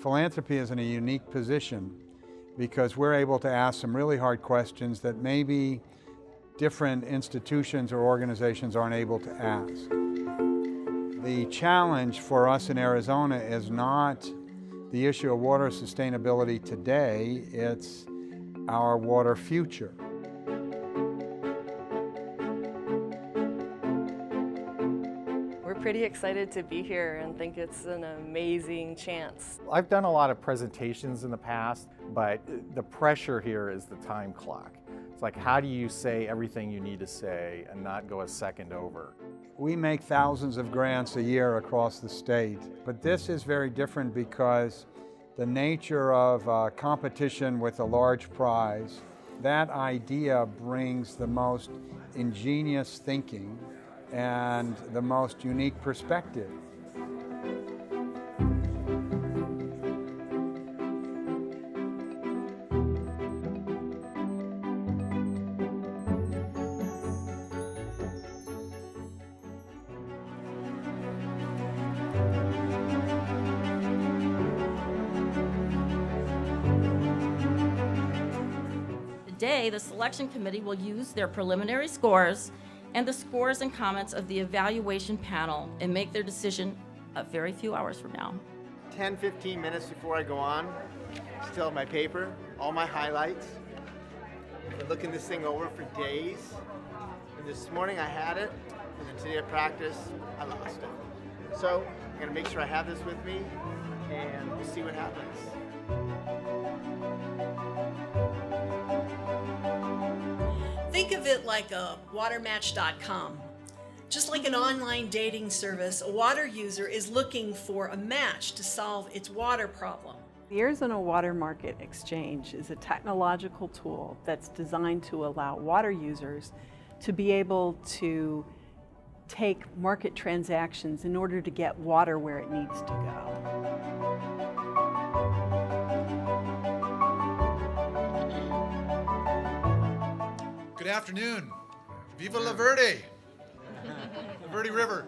Philanthropy is in a unique position because we're able to ask some really hard questions that maybe different institutions or organizations aren't able to ask. The challenge for us in Arizona is not the issue of water sustainability today, it's our water future. We're pretty excited to be here and think it's an amazing chance. I've done a lot of presentations in the past, but the pressure here is the time clock. It's like, how do you say everything you need to say and not go a second over? We make thousands of grants a year across the state, but this is very different because the nature of competition with a large prize, that idea brings the most ingenious thinking and the most unique perspective. Today, the selection committee will use their preliminary scores and the scores and comments of the evaluation panel and make their decision a very few hours from now. 10-15 minutes before I go on, still have my paper, all my highlights. I've been looking this thing over for days. And this morning I had it, and then today at practice, I lost it. So I'm gonna make sure I have this with me, and we'll see what happens. Think of it like a watermatch.com. Just like an online dating service, a water user is looking for a match to solve its water problem. The Arizona Water Market Exchange is a technological tool that's designed to allow water users to be able to take market transactions in order to get water where it needs to go. Good afternoon. Viva La Verde! The Verde River.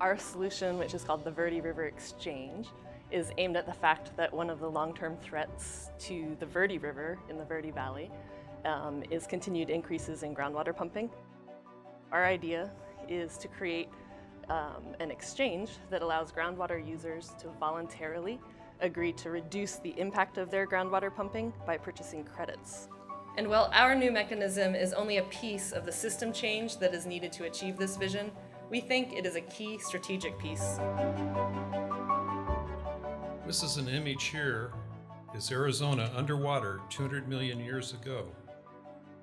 Our solution, which is called the Verde River Exchange, is aimed at the fact that one of the long-term threats to the Verde River in the Verde Valley is continued increases in groundwater pumping. Our idea is to create an exchange that allows groundwater users to voluntarily agree to reduce the impact of their groundwater pumping by purchasing credits. And while our new mechanism is only a piece of the system change that is needed to achieve this vision, we think it is a key strategic piece. This is an image here. Is Arizona underwater 200 million years ago?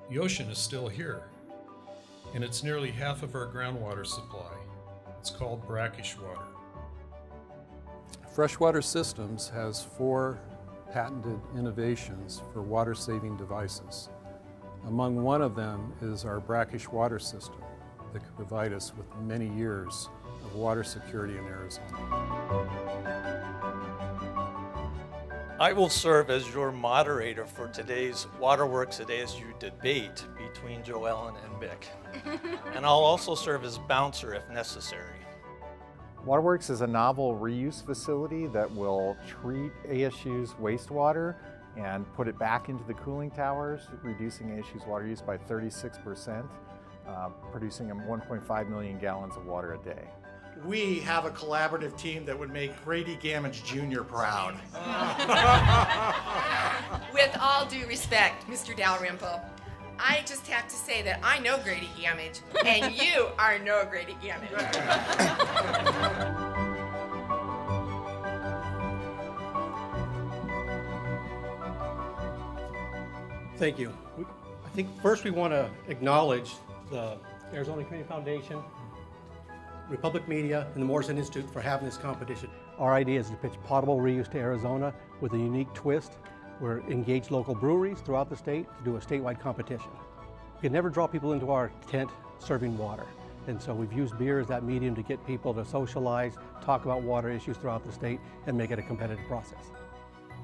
The ocean is still here, and it's nearly half of our groundwater supply. It's called brackish water. Freshwater Systems has 4 patented innovations for water-saving devices. Among one of them is our brackish water system that could provide us with many years of water security in Arizona. I will serve as your moderator for today's Waterworks at ASU debate between Joellen and Mick. And I'll also serve as bouncer if necessary. Waterworks is a novel reuse facility that will treat ASU's wastewater and put it back into the cooling towers, reducing ASU's water use by 36%, producing 1.5 million gallons of water a day. We have a collaborative team that would make Grady Gamage Jr. proud. With all due respect, Mr. Dalrymple, I just have to say that I know Grady Gamage, and you are no Grady Gamage. Thank you. I think first we want to acknowledge the Arizona Community Foundation, Republic Media, and the Morrison Institute for having this competition. Our idea is to pitch potable reuse to Arizona with a unique twist. We're engaged local breweries throughout the state to do a statewide competition. We can never draw people into our tent serving water. And so we've used beer as that medium to get people to socialize, talk about water issues throughout the state, and make it a competitive process.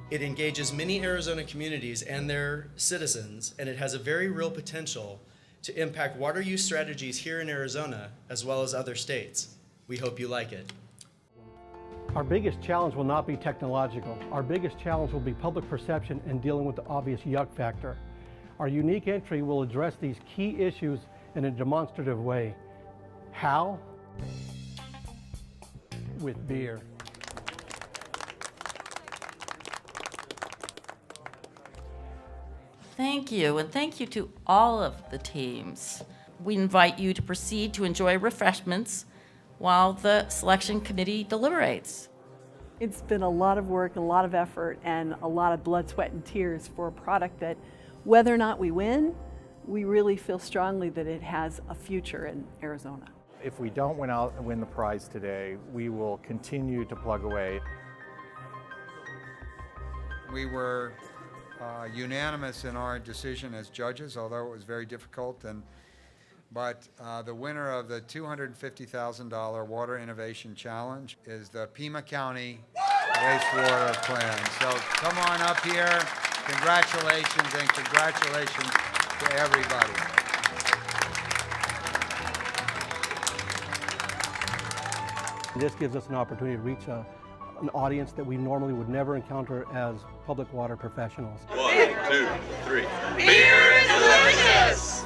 It engages many Arizona communities and their citizens, and it has a very real potential to impact water use strategies here in Arizona as well as other states. We hope you like it. Our biggest challenge will not be technological. Our biggest challenge will be public perception and dealing with the obvious yuck factor. Our unique entry will address these key issues in a demonstrative way. How? With beer. Thank you, and thank you to all of the teams. We invite you to proceed to enjoy refreshments while the selection committee deliberates. It's been a lot of work, a lot of effort, and a lot of blood, sweat, and tears for a product that, whether or not we win, we really feel strongly that it has a future in Arizona. If we don't win the prize today, we will continue to plug away. We were unanimous in our decision as judges, although it was very difficult. But the winner of the $250,000 Water Innovation Challenge is the Pima County Wastewater Plan. So come on up here. Congratulations, and congratulations to everybody. This gives us an opportunity to reach an audience that we normally would never encounter as public water professionals. 1, 2, 3. Beer is delicious!